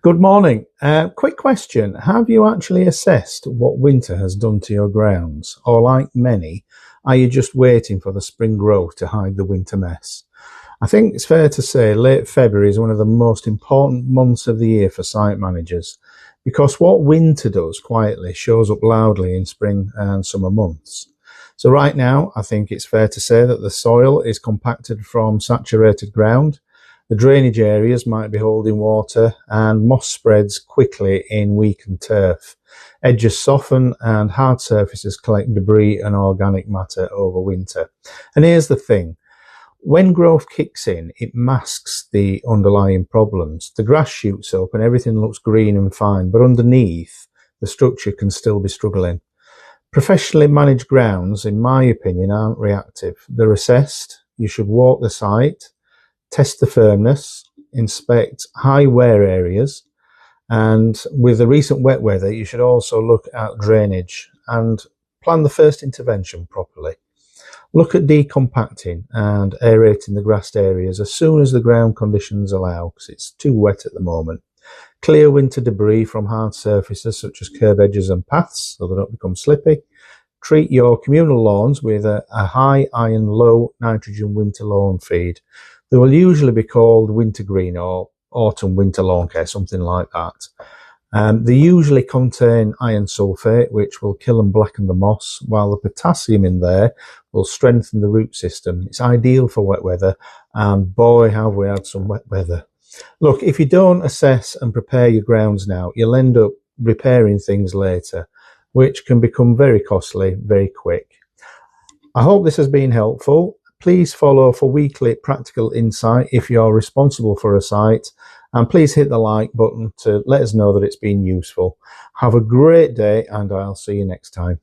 Good morning. Quick question. Have you actually assessed what winter has done to your grounds? Or like many, are you just waiting for the spring growth to hide the winter mess? I think it's fair to say late February is one of the most important months of the year for site managers because what winter does quietly shows up loudly in spring and summer months. So right now, I think it's fair to say that the soil is compacted from saturated ground. The drainage areas might be holding water and moss spreads quickly in weakened turf. Edges soften and hard surfaces collect debris and organic matter over winter. And here's the thing. When growth kicks in, it masks the underlying problems. The grass shoots up and everything looks green and fine, but underneath, the structure can still be struggling. Professionally managed grounds, in my opinion, aren't reactive. They're assessed. You should walk the site, test the firmness, inspect high wear areas, and with the recent wet weather, you should also look at drainage and plan the first intervention properly. Look at decompacting and aerating the grassed areas as soon as the ground conditions allow, because it's too wet at the moment. Clear winter debris from hard surfaces such as curb edges and paths so they don't become slippy. Treat your communal lawns with a high iron, low nitrogen winter lawn feed. They will usually be called wintergreen or autumn winter lawn care, something like that. They usually contain iron sulfate, which will kill and blacken the moss, while the potassium in there will strengthen the root system. It's ideal for wet weather, and boy, have we had some wet weather. Look, if you don't assess and prepare your grounds now, you'll end up repairing things later, which can become very costly very quick. I hope this has been helpful. Please follow for weekly practical insight if you're responsible for a site, and please hit the like button to let us know that it's been useful. Have a great day, and I'll see you next time.